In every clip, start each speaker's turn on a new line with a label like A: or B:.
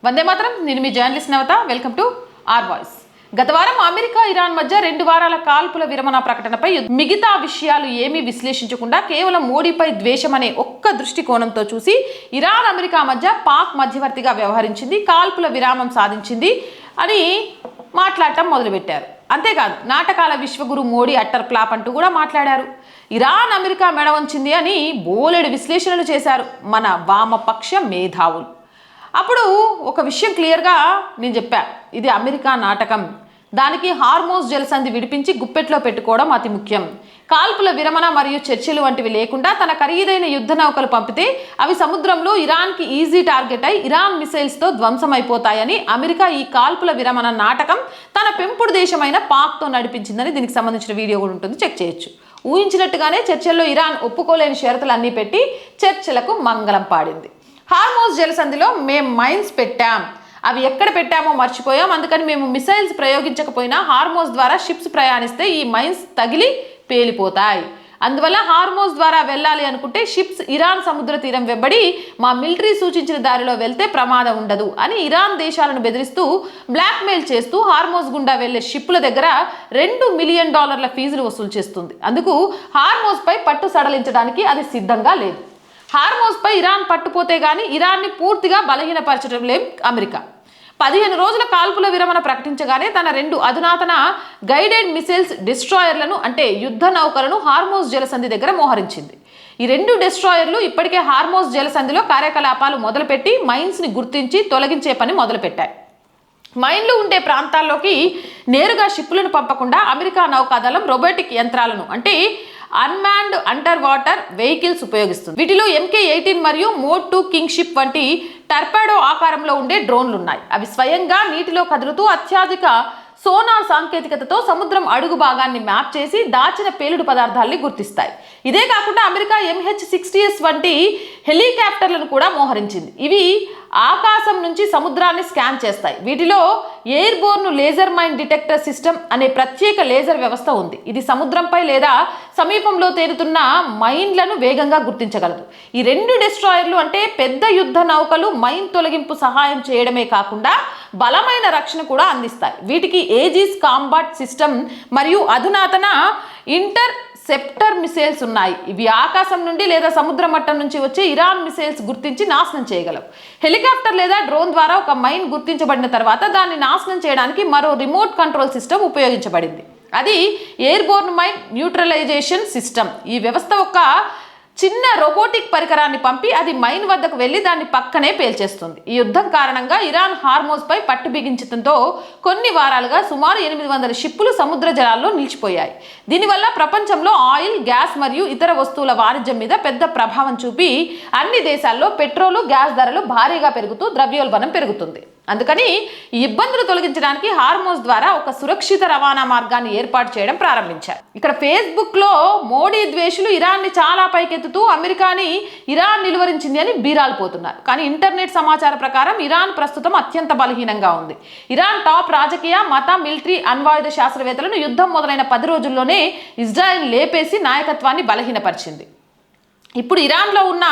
A: వందే మాత్రం. నేను మీ journalist Navata. Welcome to R voice. గత వారం అమెరికా ఇరాన్ మధ్య 2 వారాల కాల్పుల విరమణ ప్రకటనపై మిగతా విషయాలు ఏమీ విశ్లేషించకుండా కేవలం మోడీపై ద్వేషం అనే ఒక్క దృష్టికోణంతో చూసి ఇరాన్ అమెరికా మధ్య పాక్ మధ్యవర్తిగా వ్యవహరించింది, కాల్పుల విరామం సాధించింది అని మాట్లాడటం మొదలుపెట్టారు. అంతేకాదు నాటకాల విశ్వగురు మోడీ అట్టర్ ఫ్లాప్ అంటూ కూడా మాట్లాడారు. ఇరాన్ అమెరికా మెడ వంచింది అని బోలెడు విశ్లేషణలు చేశారు మన వామపక్ష మేధావులు. అప్పుడు ఒక విషయం క్లియర్గా నేను చెప్పా, ఇది అమెరికా నాటకం, దానికి హార్మోజ్ జలసంధి విడిపించి గుప్పెట్లో పెట్టుకోవడం అతి ముఖ్యం. కాల్పుల విరమణ మరియు చర్చలు వంటివి లేకుండా తన ఖరీదైన యుద్ధ నౌకలు పంపితే అవి సముద్రంలో ఇరాన్కి ఈజీ టార్గెట్ అయి ఇరాన్ మిసైల్స్తో ధ్వంసమైపోతాయని అమెరికా ఈ కాల్పుల విరమణ నాటకం తన పెంపుడు దేశమైన పాక్తో నడిపించిందని దీనికి సంబంధించిన వీడియో కూడా ఉంటుంది, చెక్ చేయొచ్చు. ఊహించినట్టుగానే చర్చల్లో ఇరాన్ ఒప్పుకోలేని షరతులు అన్నీ పెట్టి చర్చలకు మంగళం పాడింది. హార్మోజ్ జలసంధిలో మేము మైన్స్ పెట్టాం, అవి ఎక్కడ పెట్టామో మర్చిపోయాం, అందుకని మేము మిసైల్స్ ప్రయోగించకపోయినా హార్మోజ్ ద్వారా షిప్స్ ప్రయాణిస్తే ఈ మైన్స్ తగిలి పేలిపోతాయి. అందువల్ల హార్మోజ్ ద్వారా వెళ్ళాలి అనుకుంటే షిప్స్ ఇరాన్ సముద్ర తీరం వెంబడి మా మిలిటరీ సూచించిన దారిలో వెళ్తే ప్రమాదం ఉండదు అని ఇరాన్ దేశాలను బెదిరిస్తూ బ్లాక్మెయిల్ చేస్తూ హార్మోజ్ గుండా వెళ్లే షిప్పుల దగ్గర $2 మిలియన్ ఫీజులు వసూలు చేస్తుంది. అందుకు హార్మోజ్పై పట్టు సడలించడానికి అది సిద్ధంగా లేదు. హార్మోజ్పై ఇరాన్ పట్టుపోతే గానీ ఇరాన్ని పూర్తిగా బలహీనపరచడం లేదు అమెరికా. 15 రోజుల కాల్పుల విరమణ ప్రకటించగానే తన 2 అధునాతన గైడెడ్ మిసైల్స్ డిస్ట్రాయర్లను అంటే యుద్ధ నౌకలను హార్మోజ్ జలసంధి దగ్గర మోహరించింది. ఈ 2 డిస్ట్రాయర్లు ఇప్పటికే హార్మోజ్ జలసంధిలో కార్యకలాపాలు మొదలుపెట్టి మైన్స్ని గుర్తించి తొలగించే పని మొదలుపెట్టాయి. మైన్లు ఉండే ప్రాంతాల్లోకి నేరుగా షిప్పులను పంపకుండా అమెరికా నౌకాదళం రోబోటిక్ యంత్రాలను అంటే అన్మాన్డ్ అండర్ వాటర్ వెహికల్స్ ఉపయోగిస్తుంది. వీటిలో MK-18 మరియు మోడ్ 2 కింగ్ షిప్ వంటి టర్పెడో ఆకారంలో ఉండే డ్రోన్లు ఉన్నాయి. అవి స్వయంగా నీటిలో కదులుతూ అత్యాధునిక సోనార్ సాంకేతికతతో సముద్రం అడుగు భాగాన్ని మ్యాప్ చేసి దాచిన పేలుడు పదార్థాలని గుర్తిస్తాయి. ఇదే కాకుండా అమెరికా MH-60S వంటి హెలికాప్టర్లను కూడా మోహరించింది. ఇవి ఆకాశం నుంచి సముద్రాన్ని స్కాన్ చేస్తాయి. వీటిలో airborne laser mine detector system అనే ప్రత్యేక లేజర్ వ్యవస్థ ఉంది. ఇది సముద్రంపై లేదా సమీపంలో తేలుతున్న మైన్లను వేగంగా గుర్తించగలదు. ఈ 2 డిస్ట్రాయర్లు అంటే పెద్ద యుద్ధ నౌకలు మైన్ తొలగింపు సహాయం చేయడమే కాకుండా బలమైన రక్షణ కూడా అందిస్తాయి. వీటికి ఏజిస్ కాంబాట్ సిస్టమ్ మరియు అధునాతన ఇంటర్సెప్టర్ మిసైల్స్ ఉన్నాయి. ఇవి ఆకాశం నుండి లేదా సముద్ర మట్టం నుంచి వచ్చే ఇరాన్ మిసైల్స్ గుర్తించి నాశనం చేయగలవు. హెలికాప్టర్ లేదా డ్రోన్ ద్వారా ఒక మైన్ గుర్తించబడిన తర్వాత దాన్ని నాశనం చేయడానికి మరో రిమోట్ కంట్రోల్ సిస్టమ్ ఉపయోగించబడింది. అది ఎయిర్బోర్న్ మైన్ న్యూట్రలైజేషన్ సిస్టమ్. ఈ వ్యవస్థ ఒక చిన్న రోబోటిక్ పరికరాన్ని పంపి అది మైన్ వద్దకు వెళ్లి దాన్ని పక్కనే పేల్చేస్తుంది. ఈ యుద్ధం కారణంగా ఇరాన్ హార్మోజ్పై పట్టు బిగించడంతో కొన్ని వారాలుగా సుమారు 800 షిప్పులు సముద్ర జలాల్లో నిలిచిపోయాయి. దీనివల్ల ప్రపంచంలో ఆయిల్, గ్యాస్ మరియు ఇతర వస్తువుల వాణిజ్యం మీద పెద్ద ప్రభావం చూపి అన్ని దేశాల్లో పెట్రోలు, గ్యాస్ ధరలు భారీగా పెరుగుతూ ద్రవ్యోల్బణం పెరుగుతుంది. అందుకని ఈ ఇబ్బందులు తొలగించడానికి హార్మోజ్ ద్వారా ఒక సురక్షిత రవాణా మార్గాన్ని ఏర్పాటు చేయడం ప్రారంభించారు. ఇక్కడ ఫేస్బుక్లో మోడీ ద్వేషులు ఇరాన్ని చాలా పైకెత్తుతూ అమెరికాని ఇరాన్ నిలువరించింది అని బీరాలు పోతున్నారు. కానీ ఇంటర్నెట్ సమాచార ప్రకారం ఇరాన్ ప్రస్తుతం అత్యంత బలహీనంగా ఉంది. ఇరాన్ టాప్ రాజకీయ, మత, మిలిటరీ, అణ్వాయుధ శాస్త్రవేత్తలను యుద్ధం మొదలైన 10 రోజుల్లోనే ఇజ్రాయెల్ లేపేసి నాయకత్వాన్ని బలహీనపరిచింది. ఇప్పుడు ఇరాన్లో ఉన్న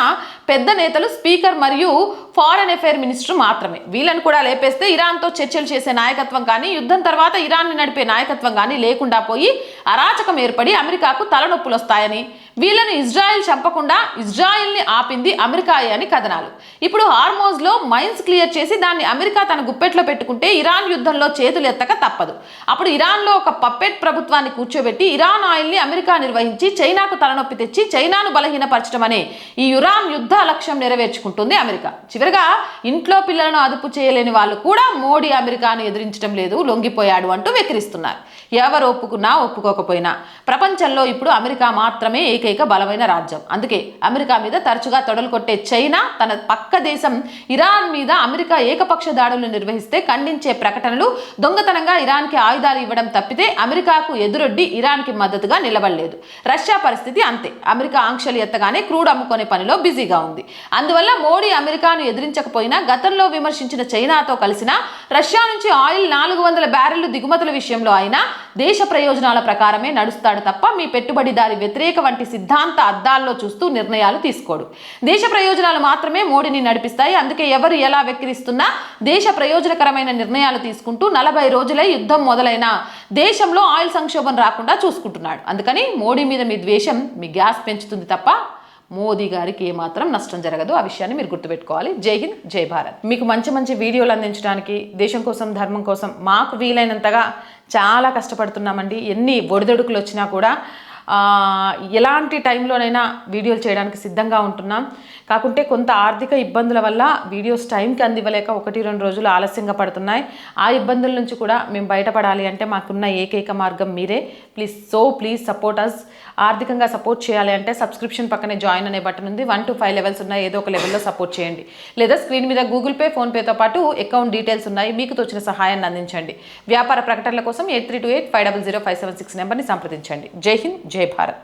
A: పెద్ద నేతలు స్పీకర్ మరియు ఫారెన్ అఫైర్ మినిస్టర్ మాత్రమే. వీళ్ళని కూడా లేపేస్తే ఇరాన్తో చర్చలు చేసే నాయకత్వం కానీ యుద్ధం తర్వాత ఇరాన్ని నడిపే నాయకత్వం కానీ లేకుండా పోయి అరాచకం ఏర్పడి అమెరికాకు తలనొప్పులు వస్తాయని, వీళ్ళని ఇజ్రాయెల్ చంపకుండా ఇజ్రాయెల్ని ఆపింది అమెరికాయే అని కథనాలు. ఇప్పుడు హార్మోజ్లో మైన్స్ క్లియర్ చేసి దాన్ని అమెరికా తన గుప్పెట్లో పెట్టుకుంటే ఇరాన్ యుద్ధంలో చేతులు ఎత్తక తప్పదు. అప్పుడు ఇరాన్లో ఒక పప్పెట్ ప్రభుత్వాన్ని కూర్చోబెట్టి ఇరాన్ ఆయిల్ని అమెరికా నిర్వహించి చైనాకు తలనొప్పి తెచ్చి చైనాను బలహీనపరచడం అనే ఈ ఇరాన్ యుద్ధ లక్ష్యం నెరవేర్చుకుంటుంది అమెరికా. చివరిగా ఇంట్లో పిల్లలను అదుపు చేయలేని వాళ్ళు కూడా మోడీ అమెరికాను ఎదిరించడం లేదు, లొంగిపోయాడు అంటూ వెక్కిరిస్తున్నారు. ఎవరు ఒప్పుకున్నా ఒప్పుకోకపోయినా ప్రపంచంలో ఇప్పుడు అమెరికా మాత్రమే ఏకైక ఏకైక బలమైన రాజ్యం. అందుకే అమెరికా మీద తరచుగా తొడలు కొట్టే చైనా తన పక్క దేశం ఇరాన్ మీద అమెరికా ఏకపక్ష దాడులు నిర్వహిస్తే ఖండించే ప్రకటనలు, దొంగతనంగా ఇరాన్కి ఆయుధాలు ఇవ్వడం తప్పితే అమెరికాకు ఎదురొడ్డి ఇరాన్కి మద్దతుగా నిలబడలేదు. రష్యా పరిస్థితి అంతే. అమెరికా ఆంక్షలు ఎత్తగానే క్రూడ్ అమ్ముకునే పనిలో బిజీగా ఉంది. అందువల్ల మోడీ అమెరికాను ఎదిరించకపోయినా గతంలో విమర్శించిన చైనాతో కలిసిన రష్యా నుంచి ఆయిల్ 400 బ్యారెళ్లు దిగుమతుల విషయంలో అయినా దేశ ప్రయోజనాల ప్రకారమే నడుస్తాడు తప్ప మీ పెట్టుబడిదారి వ్యతిరేక వంటి సిద్ధాంత అద్దాల్లో చూస్తూ నిర్ణయాలు తీసుకోడు. దేశ ప్రయోజనాలు మాత్రమే మోడీని నడిపిస్తాయి. అందుకే ఎవరు ఎలా వెక్కిరిస్తున్నా దేశ ప్రయోజనకరమైన నిర్ణయాలు తీసుకుంటూ 40 రోజులై యుద్ధం మొదలైన దేశంలో ఆయిల్ సంక్షోభం రాకుండా చూసుకుంటున్నాడు. అందుకని మోడీ మీద మీ ద్వేషం మీ గ్యాస్ పెంచుతుంది తప్ప మోదీ గారికి ఏమాత్రం నష్టం జరగదు. ఆ విషయాన్ని మీరు గుర్తుపెట్టుకోవాలి. జై హింద్, జై భారత్. మీకు మంచి మంచి వీడియోలు అందించడానికి దేశం కోసం, ధర్మం కోసం మాకు వీలైనంతగా చాలా కష్టపడుతున్నామండి. ఎన్ని ఒడిదొడుకులు వచ్చినా కూడా ఎలాంటి టైంలోనైనా వీడియోలు చేయడానికి సిద్ధంగా ఉంటున్నాం. కాకుంటే కొంత ఆర్థిక ఇబ్బందుల వల్ల వీడియోస్ టైంకి అందివ్వలేక 1-2 రోజులు ఆలస్యంగా పడుతున్నాయి. ఆ ఇబ్బందుల నుంచి కూడా మేము బయటపడాలి అంటే మాకున్న ఏకైక మార్గం మీరే. Please support us. ఆర్థికంగా సపోర్ట్ చేయాలి అంటే సబ్స్క్రిప్షన్ పక్కనే జాయిన్ అనే బటన్ ఉంది. 1 to 5 లెవెల్స్ ఉన్నాయి. ఏదో ఒక లెవెల్లో సపోర్ట్ చేయండి. లేదా స్క్రీన్ మీద గూగుల్ పే, ఫోన్పేతో పాటు అకౌంట్ డీటెయిల్స్ ఉన్నాయి. మీకు తోచిన సహాయాన్ని అందించండి. వ్యాపార ప్రకటనల కోసం 8328500576 నెంబర్ని సంప్రదించండి. జై హింద్, జై భారత్.